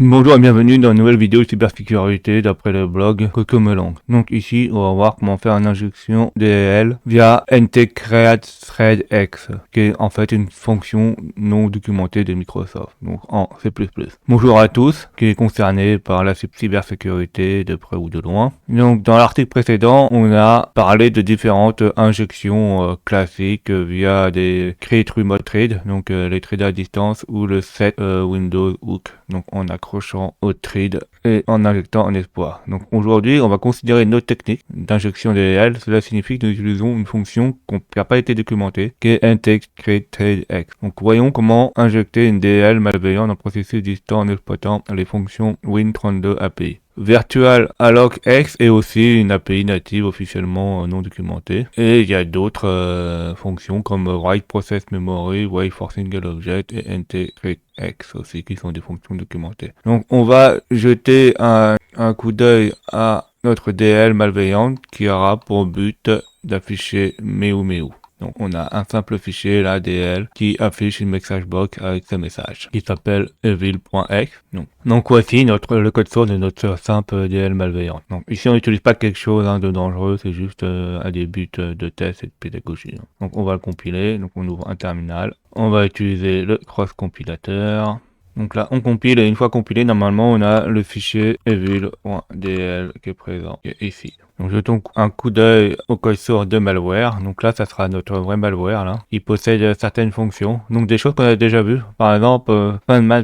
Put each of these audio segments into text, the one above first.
Bonjour et bienvenue dans une nouvelle vidéo de cybersécurité d'après le blog Cocomelong. Donc ici, on va voir comment faire une injection DLL via ntcreateThreadX, qui est en fait une fonction non documentée de Microsoft, donc en C++. Bonjour à tous, qui est concerné par la cybersécurité de près ou de loin. Donc dans l'article précédent, on a parlé de différentes injections classiques via des create remote thread, donc les threads à distance ou le set Windows hook. Donc on accrochant au thread et en injectant un exploit. Donc aujourd'hui, on va considérer une autre technique d'injection DLL. Cela signifie que nous utilisons une fonction qui n'a pas été documentée, qui est ntcreateThreadX. Donc voyons comment injecter une DLL malveillante dans un processus distant en exploitant les fonctions Win32 API. Virtual Alloc X est aussi une API native officiellement non documentée. Et il y a d'autres fonctions comme Write Process Memory, Wait for Single Object et ntcreateX aussi qui sont des fonctions documentées. Donc on va jeter un coup d'œil à notre DL malveillante qui aura pour but d'afficher meu. Donc on a un simple fichier là DL qui affiche une message box avec ce message qui s'appelle evil.x. Donc voici le code source de notre simple DL malveillante. Donc ici on n'utilise pas quelque chose de dangereux, c'est juste à des buts de test et de pédagogie. Donc on va le compiler, donc on ouvre un terminal, on va utiliser le cross compilateur. Donc là, on compile et une fois compilé, normalement, on a le fichier evil.dl qui est présent ici. Donc jetons un coup d'œil au code source de malware. Donc là, ça sera notre vrai malware là. Il possède certaines fonctions. Donc des choses qu'on a déjà vues. Par exemple,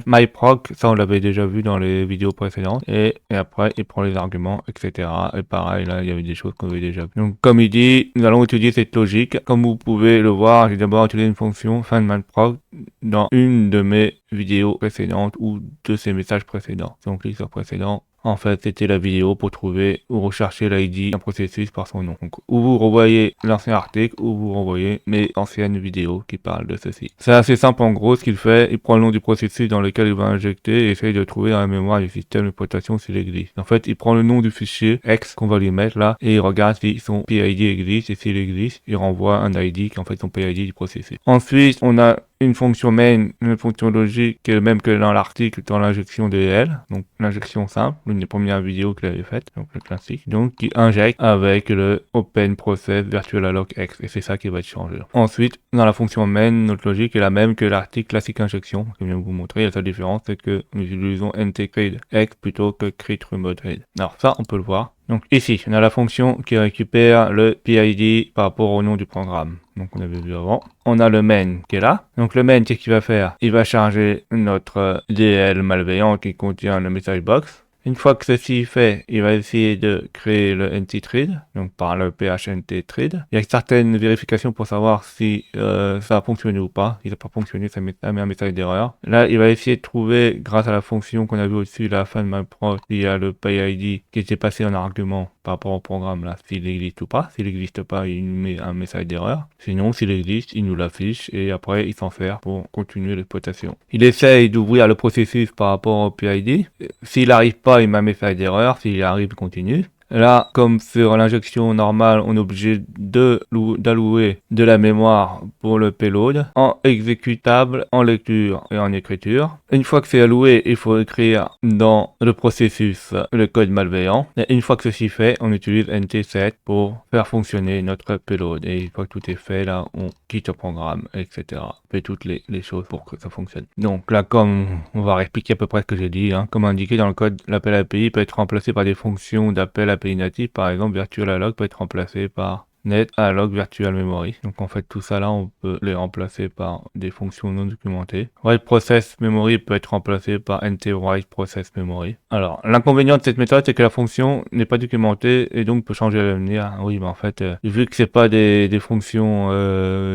myproc, ça on l'avait déjà vu dans les vidéos précédentes. Et après, il prend les arguments, etc. Et pareil, là, il y avait des choses qu'on avait déjà vues. Donc comme il dit, nous allons étudier cette logique. Comme vous pouvez le voir, j'ai d'abord utilisé une fonction myproc dans une de mes vidéos précédentes ou de ces messages précédents. Si on clique sur précédent, en fait, c'était la vidéo pour trouver ou rechercher l'ID d'un processus par son nom. Donc, ou vous revoyez l'ancien article, ou vous revoyez mes anciennes vidéos qui parlent de ceci. C'est assez simple en gros ce qu'il fait. Il prend le nom du processus dans lequel il va injecter et essaye de trouver dans la mémoire du système d'exploitation s'il existe. En fait, il prend le nom du fichier X qu'on va lui mettre là et il regarde si son PID existe et s'il existe, il renvoie un ID qui est en fait son PID du processus. Ensuite, on a une fonction main, une fonction logique qui est le même que dans l'article dans l'injection DL, donc l'injection simple, l'une des premières vidéos qu'il avait faites, donc le classique, donc qui injecte avec le open process virtual alloc x, et c'est ça qui va être changé. Ensuite, dans la fonction main, notre logique est la même que l'article classique injection, que je viens de vous montrer. La seule différence, c'est que nous utilisons ntcreateX plutôt que createRemoteRead. Alors ça, on peut le voir. Donc ici, on a la fonction qui récupère le PID par rapport au nom du programme. Donc on avait vu avant. On a le main qui est là. Donc le main, qu'est-ce qu'il va faire? Il va charger notre DL malveillant qui contient le message box. Une fois que ceci est fait, il va essayer de créer le ntthread, donc par le phntthread. Il y a certaines vérifications pour savoir si ça a fonctionné ou pas. Si ça n'a pas fonctionné, ça met un message d'erreur. Là, il va essayer de trouver, grâce à la fonction qu'on a vu au-dessus, la fin de myproc, il y a le PID qui était passé en argument par rapport au programme là, s'il existe ou pas. S'il n'existe pas, il nous met un message d'erreur. Sinon, s'il existe, il nous l'affiche et après, il s'en sert pour continuer l'exploitation. Il essaye d'ouvrir le processus par rapport au PID. S'il n'arrive pas, il met un message d'erreur. S'il arrive, il continue. Là, comme sur l'injection normale, on est obligé d'allouer de la mémoire pour le payload en exécutable, en lecture et en écriture. Une fois que c'est alloué, il faut écrire dans le processus le code malveillant. Et une fois que ceci est fait, on utilise ntset pour faire fonctionner notre payload. Et une fois que tout est fait, là, on quitte le programme, etc. On fait toutes les choses pour que ça fonctionne. Donc là, comme on va réexpliquer à peu près ce que j'ai dit, comme indiqué dans le code, l'appel API peut être remplacé par des fonctions d'appel API native. Par exemple, virtual alloc peut être remplacé par net alloc virtual memory. Donc en fait tout ça là on peut les remplacer par des fonctions non documentées. Write process memory peut être remplacé par ntWrite process memory. Alors l'inconvénient de cette méthode c'est que la fonction n'est pas documentée et donc peut changer à l'avenir. Oui mais en fait vu que c'est pas des fonctions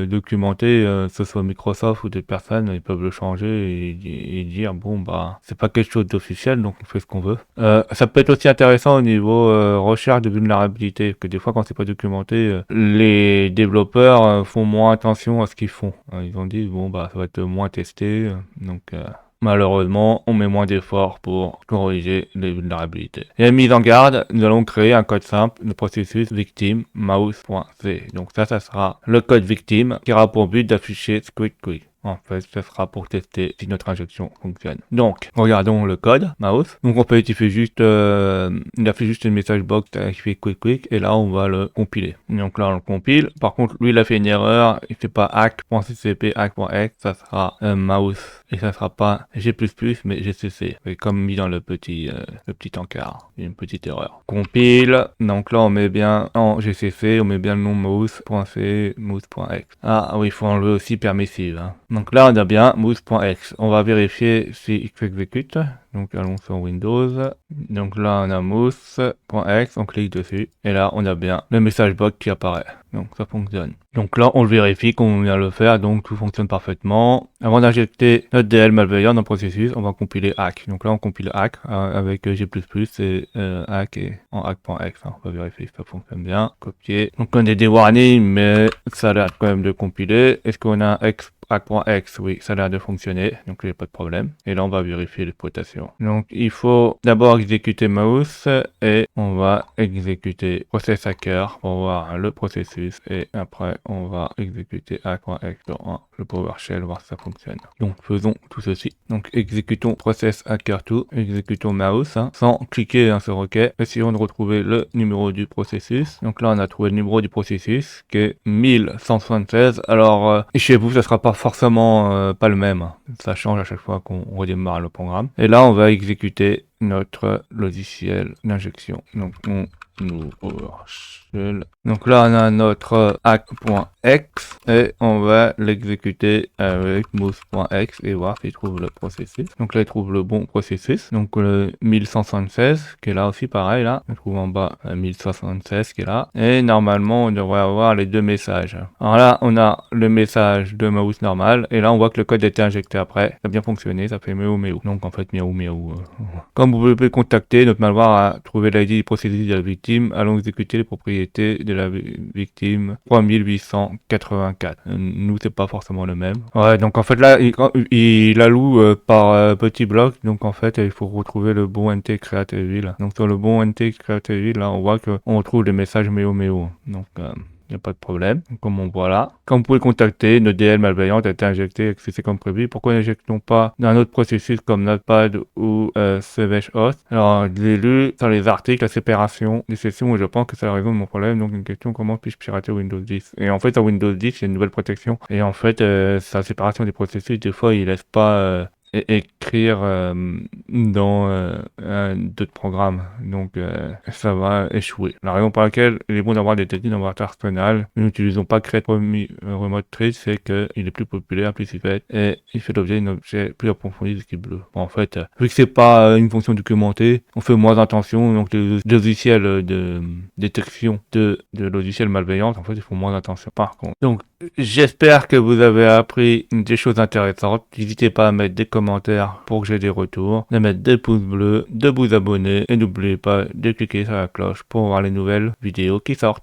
documentées, ce soit Microsoft ou des personnes, ils peuvent le changer et dire bon bah c'est pas quelque chose d'officiel donc on fait ce qu'on veut. Ça peut être aussi intéressant au niveau recherche de vulnérabilité, que des fois quand c'est pas documenté, les développeurs font moins attention à ce qu'ils font. Ils ont dit bon bah ça va être moins testé, donc malheureusement on met moins d'efforts pour corriger les vulnérabilités. Et la mise en garde, nous allons créer un code simple, le processus victim mouse.c. Donc ça sera le code victime qui aura pour but d'afficher squeak. En fait, ce sera pour tester si notre injection fonctionne. Donc, regardons le code mouse. Donc en fait, il fait juste, il a fait juste une message box qui fait quick et là on va le compiler. Donc là on le compile. Par contre, lui il a fait une erreur. Il fait pas hack.ccp hack.x, ça sera mouse et ça sera pas G++ mais GCC. Et comme mis dans le petit encart, il y a une petite erreur. Compile. Donc là on met bien en GCC, on met bien le nom mouse.c, mouse.x. Ah oui, il faut enlever aussi permissive. Hein. Donc là on a bien mouse.x. On va vérifier si X exécute. Donc allons sur Windows. Donc là on a mouse.x, on clique dessus. Et là on a bien le message box qui apparaît. Donc ça fonctionne. Donc là on le vérifie qu'on vient de le faire, donc tout fonctionne parfaitement. Avant d'injecter notre DL malveillant dans le processus, on va compiler hack. Donc là on compile hack avec G++ et hack et en hack.x. Hein. On va vérifier que ça fonctionne bien. Copier. Donc on a des warnings, mais ça a l'air quand même de compiler. Est-ce qu'on a un hack.x? Oui, ça a l'air de fonctionner, donc il n'y a pas de problème. Et là on va vérifier l'exploitation. Donc il faut d'abord exécuter mouse et on va exécuter process hacker pour voir le processus et après on va exécuter hack.x dans le PowerShell, voir si ça fonctionne. Donc faisons tout ceci. Donc exécutons process hacker2, exécutons mouse sans cliquer sur OK. Essayons de retrouver le numéro du processus. Donc là on a trouvé le numéro du processus qui est 1176. Alors chez vous ça sera pas forcément pas le même. Hein. Ça change à chaque fois qu'on redémarre le programme. Et là on va exécuter notre logiciel d'injection. Donc on ouvre PowerShell. Donc là on a notre hack.x et on va l'exécuter avec mouse.x et voir s'il trouve le processus. Donc là il trouve le bon processus. Donc le 1176 qui est là aussi pareil là. On trouve en bas 1076 qui est là. Et normalement on devrait avoir les deux messages. Alors là on a le message de mouse normal et là on voit que le code a été injecté après. Ça a bien fonctionné, ça fait miaou miaou. Donc en fait miaou miaou. Comme vous pouvez contacter, notre malware a trouvé l'ID du processus de la victime. Allons exécuter les propriétés de la victime 3884. Nous, c'est pas forcément le même. Ouais, donc en fait là, il alloue par petit bloc. Donc en fait, il faut retrouver le bon NT create evil. Donc sur le bon NT create evil, là, on voit qu'on retrouve les messages méo méo. Donc il n'y a pas de problème, comme on voit là. Comme vous pouvez le contacter, notre DL malveillante a été injectée, que c'est comme prévu. Pourquoi n'injectons pas dans un autre processus comme Notepad ou Savage Host? Alors, j'ai lu sur les articles la séparation des sessions et je pense que c'est la raison de mon problème. Donc, une question, comment puis-je pirater Windows 10? Et en fait, sur Windows 10, il y a une nouvelle protection. Et en fait, sa séparation des processus, des fois, il laisse pas écrire dans d'autres programmes, donc ça va échouer. La raison pour laquelle il est bon d'avoir des techniques dans votre arsenal, nous n'utilisons pas Create Remote Trace, c'est qu'il est plus populaire, plus fait, et il fait l'objet d'un objet plus approfondi de script bleu. Bon, en fait, vu que c'est pas une fonction documentée, on fait moins attention, donc les logiciels de détection de logiciels malveillants, en fait, ils font moins attention par contre. Donc, j'espère que vous avez appris des choses intéressantes. N'hésitez pas à mettre des commentaires pour que j'ai des retours, de mettre des pouces bleus, de vous abonner et n'oubliez pas de cliquer sur la cloche pour voir les nouvelles vidéos qui sortent.